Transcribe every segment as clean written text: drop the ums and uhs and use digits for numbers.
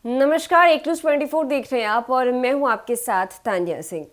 नमस्कार, एक न्यूज़ 24 देख रहे हैं आप और मैं हूं आपके साथ तान्या सिंह।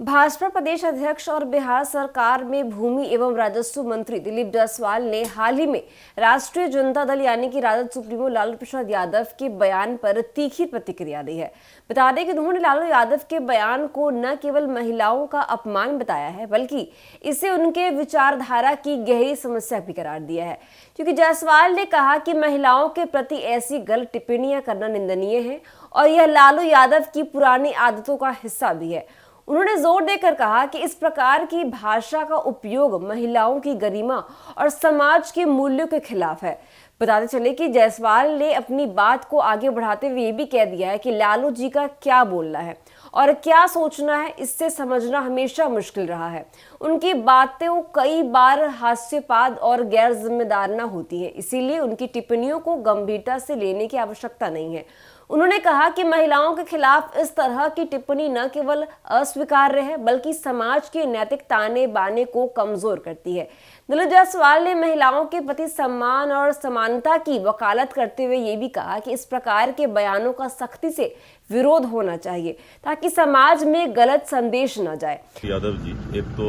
भाजपा प्रदेश अध्यक्ष और बिहार सरकार में भूमि एवं राजस्व मंत्री दिलीप जायसवाल ने हाल ही में राष्ट्रीय जनता दल यानी कि राजद सुप्रीमो लालू प्रसाद यादव के बयान पर तीखी प्रतिक्रिया दी है। बता दें कि उन्होंने लालू यादव के बयान को न केवल महिलाओं का अपमान बताया है बल्कि इसे उनके विचारधारा की गहरी समस्या भी करार दिया है, क्योंकि जायसवाल ने कहा कि महिलाओं के प्रति ऐसी गलत टिप्पणियां करना निंदनीय है और यह लालू यादव की पुरानी आदतों का हिस्सा भी है। उन्होंने जोर देकर कहा कि इस प्रकार की भाषा का उपयोग महिलाओं की गरिमा और समाज के मूल्यों के खिलाफ है। बताते चले कि जायसवाल ने अपनी बात को आगे बढ़ाते हुए ये भी कह दिया है कि लालू जी का क्या बोलना है और क्या सोचना है, इससे समझना हमेशा मुश्किल रहा है। उनकी बातें कई बार हास्यास्पद और गैर जिम्मेदाराना होती है, इसीलिए उनकी टिप्पणियों को गंभीरता से लेने की आवश्यकता नहीं है। उन्होंने कहा कि महिलाओं के खिलाफ इस तरह की टिप्पणी न केवल अस्वीकार्य है बल्कि समाज के नैतिक ताने बाने को कमजोर करती है। दिलीप जायसवाल ने महिलाओं के प्रति सम्मान और समानता की वकालत करते हुए ये भी कहा कि इस प्रकार के बयानों का सख्ती से विरोध होना चाहिए ताकि समाज में गलत संदेश न जाए। यादव जी एक तो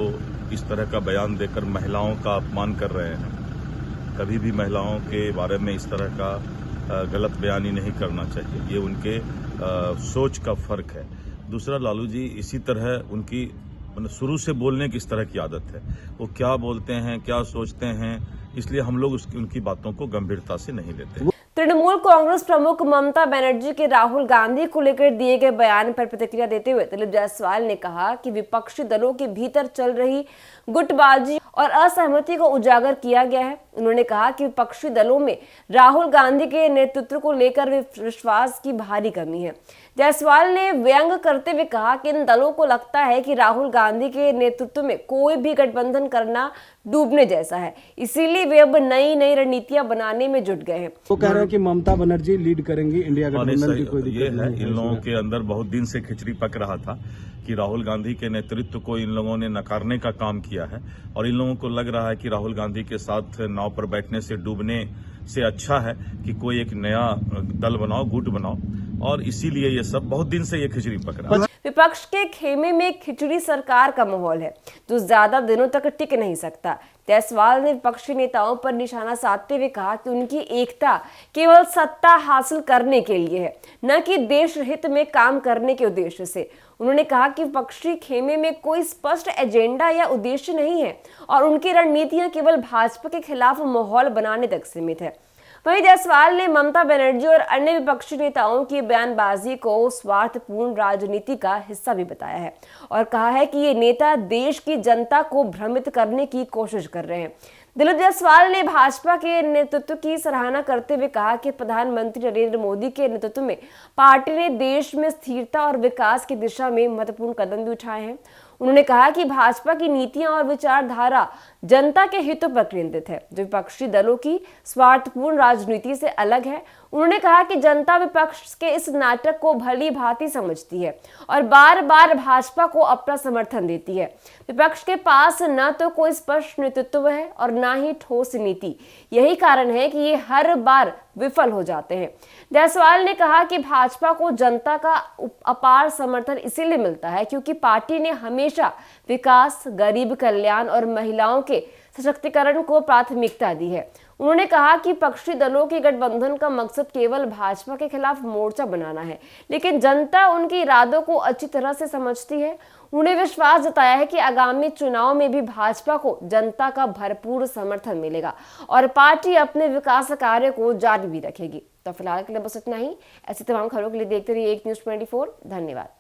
इस तरह का बयान देकर महिलाओं का अपमान कर रहे हैं। कभी भी महिलाओं के बारे में इस तरह का गलत बयानी नहीं करना चाहिए, ये उनके सोच का फर्क है। दूसरा, लालू जी इसी तरह उनकी शुरू से बोलने की इस तरह की आदत है। वो क्या बोलते हैं, क्या सोचते हैं, इसलिए हम लोग उनकी बातों को गंभीरता से नहीं लेते। तृणमूल कांग्रेस प्रमुख ममता बनर्जी के राहुल गांधी को लेकर दिए गए बयान पर प्रतिक्रिया देते हुए दिलीप जायसवाल ने कहा कि विपक्षी दलों के भीतर चल रही गुटबाजी और असहमति को उजागर किया गया है। उन्होंने कहा कि विपक्षी दलों में राहुल गांधी के नेतृत्व को लेकर विश्वास की भारी कमी है। जायसवाल ने व्यंग करते हुए कहा कि इन दलों को लगता है कि राहुल गांधी के नेतृत्व में कोई भी गठबंधन करना डूबने जैसा है, इसीलिए वे अब नई नई रणनीतियां बनाने में जुट गए हैं। वो कह रहे हैं कि ममता बनर्जी लीड करेंगी इंडिया गठबंधन की कोई ये है, इन लोगों के अंदर बहुत दिन से खिचड़ी पक रहा था कि राहुल गांधी के नेतृत्व को इन लोगों ने नकारने का काम किया है और इन लोगों को लग रहा है कि राहुल गांधी के साथ नाव पर बैठने से डूबने से अच्छा है कि कोई एक नया दल बनाओ, गुट बनाओ, और इसीलिए ये सब बहुत दिन से ये खिचड़ी पक रहा है। विपक्ष के खेमे में खिचड़ी सरकार का माहौल है जो ज्यादा दिनों तक टिक नहीं सकता। जायसवाल ने विपक्षी नेताओं पर निशाना साधते हुए कहा कि उनकी एकता केवल सत्ता हासिल करने के लिए है, न कि देश हित में काम करने के उद्देश्य से। उन्होंने कहा कि विपक्षी खेमे में कोई स्पष्ट एजेंडा या उद्देश्य नहीं है और उनकी रणनीतियां केवल भाजपा के खिलाफ माहौल बनाने तक सीमित है। वहीं जायसवाल ने ममता बनर्जी और अन्य विपक्षी नेताओं की बयानबाजी को स्वार्थपूर्ण राजनीति का हिस्सा भी बताया है और कहा है कि ये नेता देश की जनता को भ्रमित करने की कोशिश कर रहे हैं। दिलीप जायसवाल ने भाजपा के नेतृत्व की सराहना करते हुए कहा कि प्रधानमंत्री नरेंद्र मोदी के नेतृत्व में पार्टी ने देश में स्थिरता और विकास की दिशा में महत्वपूर्ण कदम भी उठाए हैं। उन्होंने कहा कि भाजपा की नीतियां और विचारधारा जनता के हितों पर केंद्रित है, जो विपक्षी दलों की स्वार्थपूर्ण राजनीति से अलग है। उन्होंने कहा कि जनता विपक्ष के इस नाटक को भली भांति समझती है और बार बार भाजपा को अपना समर्थन देती है। विपक्ष के पास न तो कोई स्पष्ट नेतृत्व है और न ही ठोस नीति, यही कारण है कि ये हर बार विफल हो जाते हैं। जायसवाल ने कहा कि भाजपा को जनता का अपार समर्थन इसीलिए मिलता है क्योंकि पार्टी ने हमेशा विकास, गरीब कल्याण और महिलाओं के सशक्तिकरण को प्राथमिकता दी है। उन्होंने कहा कि विपक्षी दलों के गठबंधन का मकसद केवल भाजपा के खिलाफ मोर्चा बनाना है, लेकिन जनता उनके इरादों को अच्छी तरह से समझती है। उन्हें विश्वास जताया है कि आगामी चुनाव में भी भाजपा को जनता का भरपूर समर्थन मिलेगा और पार्टी अपने विकास कार्य को जारी भी रखेगी। तो फिलहाल के लिए बस इतना ही। ऐसी तमाम खबरों के लिए देखते रहिए एक न्यूज़ 24। धन्यवाद।